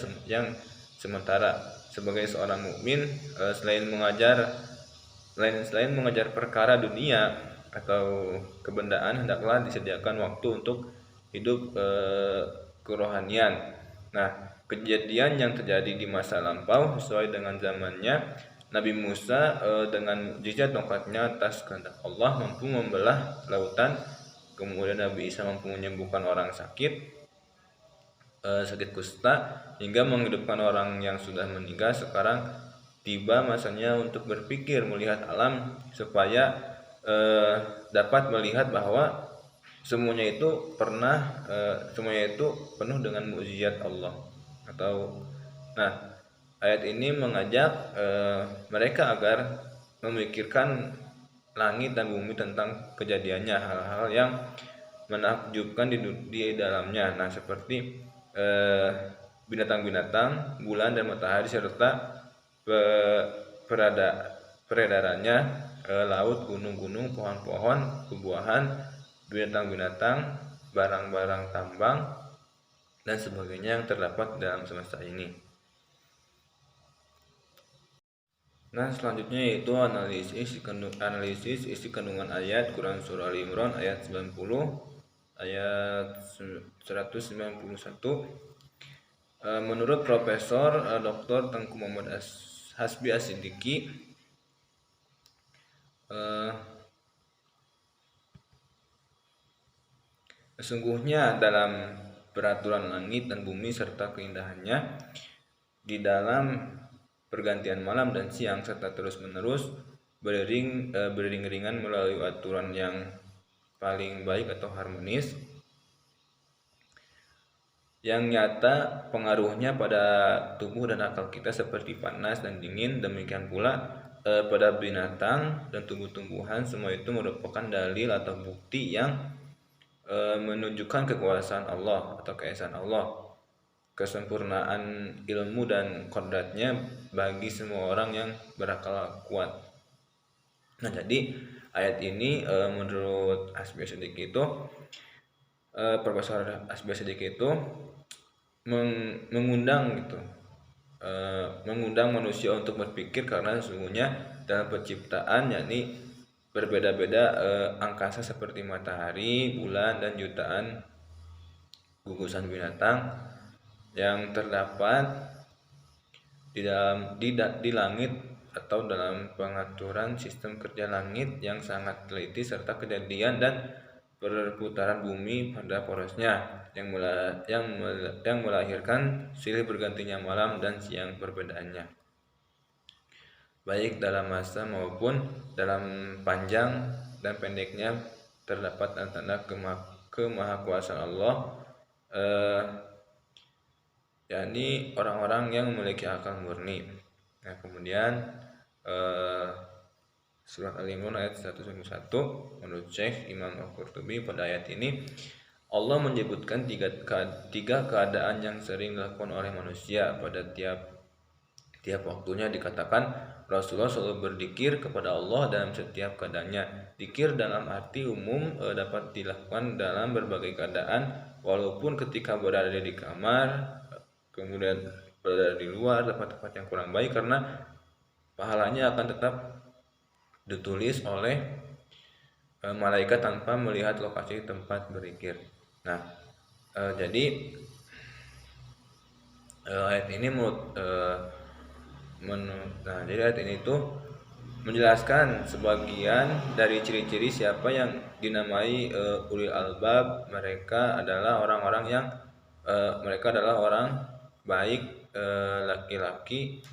sementara. Sebagai seorang mukmin, selain mengejar perkara dunia atau kebendaan, hendaklah disediakan waktu untuk hidup kerohanian. Nah, kejadian yang terjadi di masa lampau sesuai dengan zamannya, Nabi Musa dengan mukjizat tongkatnya atas kehendak Allah mampu membelah lautan. Kemudian Nabi Isa mampu menyembuhkan orang sakit kusta hingga menghidupkan orang yang sudah meninggal. Sekarang tiba masanya untuk berpikir, melihat alam supaya dapat melihat bahwa semuanya itu penuh dengan mukjizat Allah. Ayat ini mengajak mereka agar memikirkan langit dan bumi tentang kejadiannya, hal-hal yang menakjubkan di dalamnya. Nah, seperti binatang-binatang, bulan dan matahari, serta peredarannya laut, gunung-gunung, pohon-pohon, buah-buahan, binatang-binatang, barang-barang tambang, dan sebagainya yang terdapat dalam semesta ini. Nah, selanjutnya yaitu analisis isi kandungan ayat Quran surah Al-Imran ayat 90 ayat 191. Menurut Profesor Dr. Tengku Muhammad Hasbi As-Siddiqi, sesungguhnya dalam peraturan langit dan bumi serta keindahannya, di dalam pergantian malam dan siang serta terus-menerus beriring-iringan melalui aturan yang paling baik atau harmonis, yang nyata pengaruhnya pada tubuh dan akal kita seperti panas dan dingin. Demikian pula pada binatang dan tumbuh-tumbuhan. Semua itu merupakan dalil atau bukti yang menunjukkan kekuasaan Allah atau keesaan Allah, kesempurnaan ilmu dan kodratnya bagi semua orang yang berakal kuat. Nah, jadi ayat ini menurut Hasbi As-Siddiqi itu, Profesor Hasbi As-Siddiqi itu mengundang manusia untuk berpikir, karena sesungguhnya dalam penciptaan yakni berbeda-beda angkasa seperti matahari, bulan, dan jutaan gugusan binatang yang terdapat di langit atau dalam pengaturan sistem kerja langit yang sangat teliti, serta kejadian dan perputaran bumi pada porosnya yang melahirkan silih bergantinya malam dan siang. Perbedaannya baik dalam masa maupun dalam panjang dan pendeknya terdapat tanda kemahakuasaan Allah, yakni orang-orang yang memiliki akal murni. Nah, kemudian surat Al-Imran ayat 101, menurut Syekh Imam Al-Qurtubi, pada ayat ini Allah menyebutkan tiga keadaan yang sering dilakukan oleh manusia pada tiap waktunya. Dikatakan Rasulullah selalu berzikir kepada Allah dalam setiap keadaannya. Zikir dalam arti umum dapat dilakukan dalam berbagai keadaan, walaupun ketika berada di kamar, kemudian berada di luar tempat-tempat yang kurang baik, karena pahalanya akan tetap ditulis oleh malaikat tanpa melihat lokasi tempat berzikir. Nah, jadi ayat ini jadi ayat ini tuh menjelaskan sebagian dari ciri-ciri siapa yang dinamai ulil albab. Mereka adalah orang-orang orang baik, laki-laki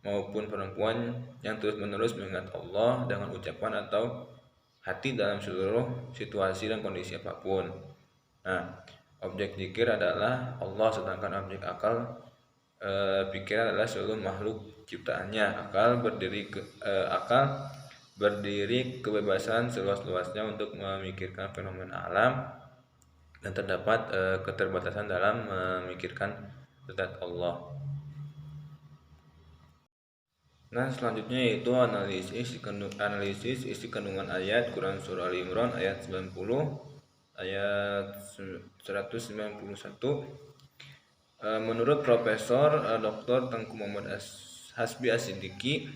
maupun perempuan yang terus-menerus mengingat Allah dengan ucapan atau hati dalam seluruh situasi dan kondisi apapun. Nah, objek zikir adalah Allah, sedangkan objek akal pikiran adalah seluruh makhluk ciptaannya. Akal berdiri kebebasan seluas-luasnya untuk memikirkan fenomena alam, dan terdapat keterbatasan dalam memikirkan zat Allah. Nah, selanjutnya yaitu analisis isi kandungan ayat Quran Surah Ali Imran ayat 90 ayat 191. Menurut Profesor Dr. Tengku Muhammad Hasbi As-Siddiqi,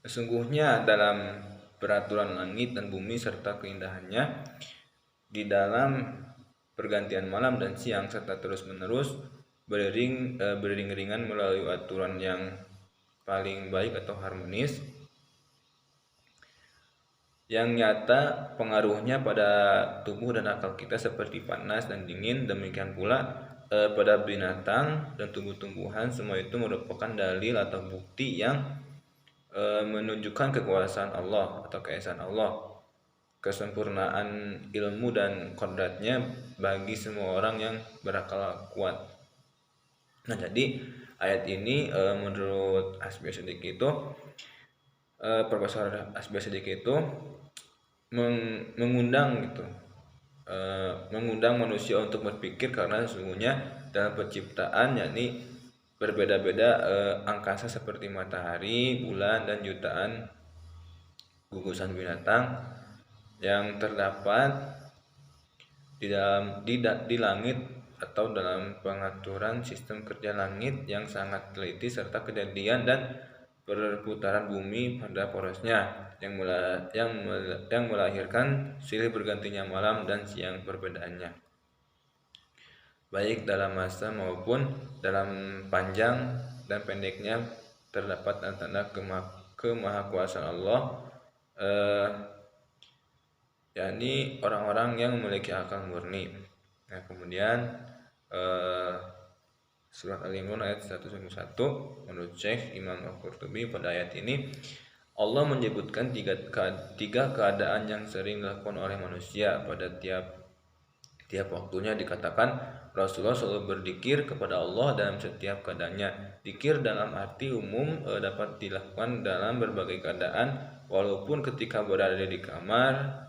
sesungguhnya dalam peraturan langit dan bumi serta keindahannya, di dalam pergantian malam dan siang serta terus-menerus beriring-iringan melalui aturan yang paling baik atau harmonis, yang nyata pengaruhnya pada tubuh dan akal kita seperti panas dan dingin. Demikian pula pada binatang dan tumbuh-tumbuhan, semua itu merupakan dalil atau bukti yang menunjukkan kekuasaan Allah atau keesaan Allah, kesempurnaan ilmu dan kodratnya bagi semua orang yang berakal kuat. Nah, jadi ayat ini menurut Hasbi As-Siddiqi itu, Profesor Hasbi As-Siddiqi itu mengundang manusia untuk berpikir, karena sesungguhnya dalam penciptaan yakni berbeda-beda angkasa seperti matahari, bulan, dan jutaan gugusan binatang yang terdapat di langit atau dalam pengaturan sistem kerja langit yang sangat teliti, serta kejadian dan perputaran bumi pada porosnya yang melahirkan silih bergantinya malam dan siang. Perbedaannya baik dalam masa maupun dalam panjang dan pendeknya terdapat tanda kemahakuasaan Allah, yakni orang-orang yang memiliki akal murni. Nah, kemudian surat Al-Imran ayat 101, menurut Syekh Imam Al-Qurtubi, pada ayat ini Allah menyebutkan tiga keadaan yang sering dilakukan oleh manusia pada tiap waktunya. Dikatakan Rasulullah selalu berzikir kepada Allah dalam setiap keadaannya. Zikir dalam arti umum dapat dilakukan dalam berbagai keadaan, walaupun ketika berada di kamar,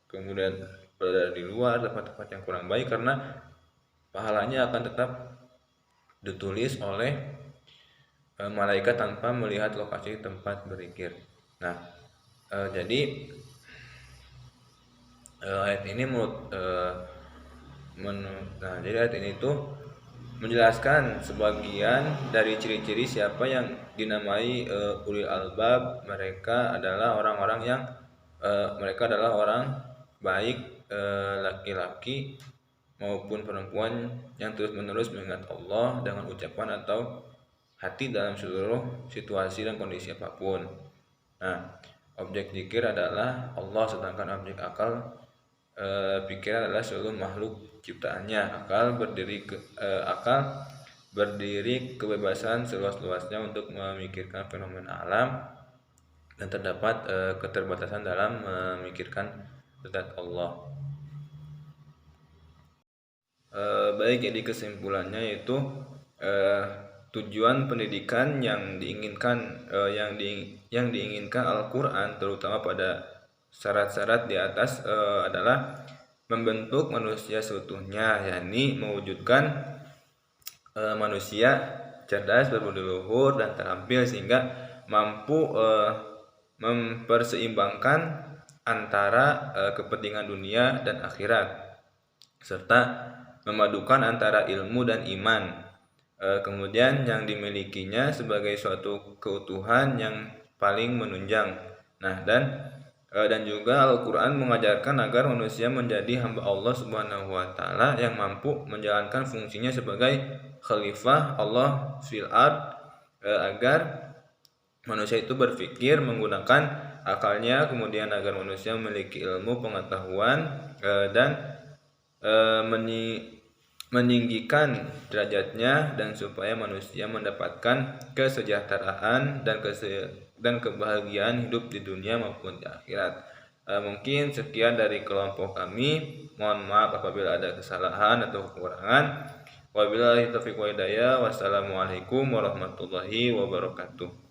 kemudian berada di luar tempat-tempat yang kurang baik, karena pahalanya akan tetap ditulis oleh malaikat tanpa melihat lokasi tempat berzikir. Nah, jadi ayat ini jadi ayat ini tuh menjelaskan sebagian dari ciri-ciri siapa yang dinamai ulil albab. Mereka adalah orang-orang yang orang baik, laki-laki maupun perempuan, yang terus-menerus mengingat Allah dengan ucapan atau hati dalam seluruh situasi dan kondisi apapun. Nah, objek zikir adalah Allah, sedangkan objek akal pikiran adalah seluruh makhluk ciptaannya. Akal berdiri kebebasan seluas-luasnya untuk memikirkan fenomena alam, dan terdapat keterbatasan dalam memikirkan zat Allah. Baik, jadi kesimpulannya yaitu tujuan pendidikan yang diinginkan Al-Quran, terutama pada syarat-syarat di atas, adalah membentuk manusia seutuhnya, yakni mewujudkan manusia cerdas, berbudi luhur, dan terampil, sehingga mampu memperseimbangkan antara kepentingan dunia dan akhirat, serta memadukan antara ilmu dan iman, kemudian yang dimilikinya sebagai suatu keutuhan yang paling menunjang. Nah, dan juga Al-Quran mengajarkan agar manusia menjadi hamba Allah Subhanahu wa Ta'ala yang mampu menjalankan fungsinya sebagai khalifah Allah fil ard, agar manusia itu berpikir menggunakan akalnya, kemudian agar manusia memiliki ilmu pengetahuan dan meninggikan derajatnya dan supaya manusia mendapatkan kesejahteraan dan kebahagiaan hidup di dunia maupun di akhirat. Mungkin sekian dari kelompok kami. Mohon maaf apabila ada kesalahan atau kekurangan. Wabillahi taufiq wa hidayah. Wassalamualaikum warahmatullahi wabarakatuh.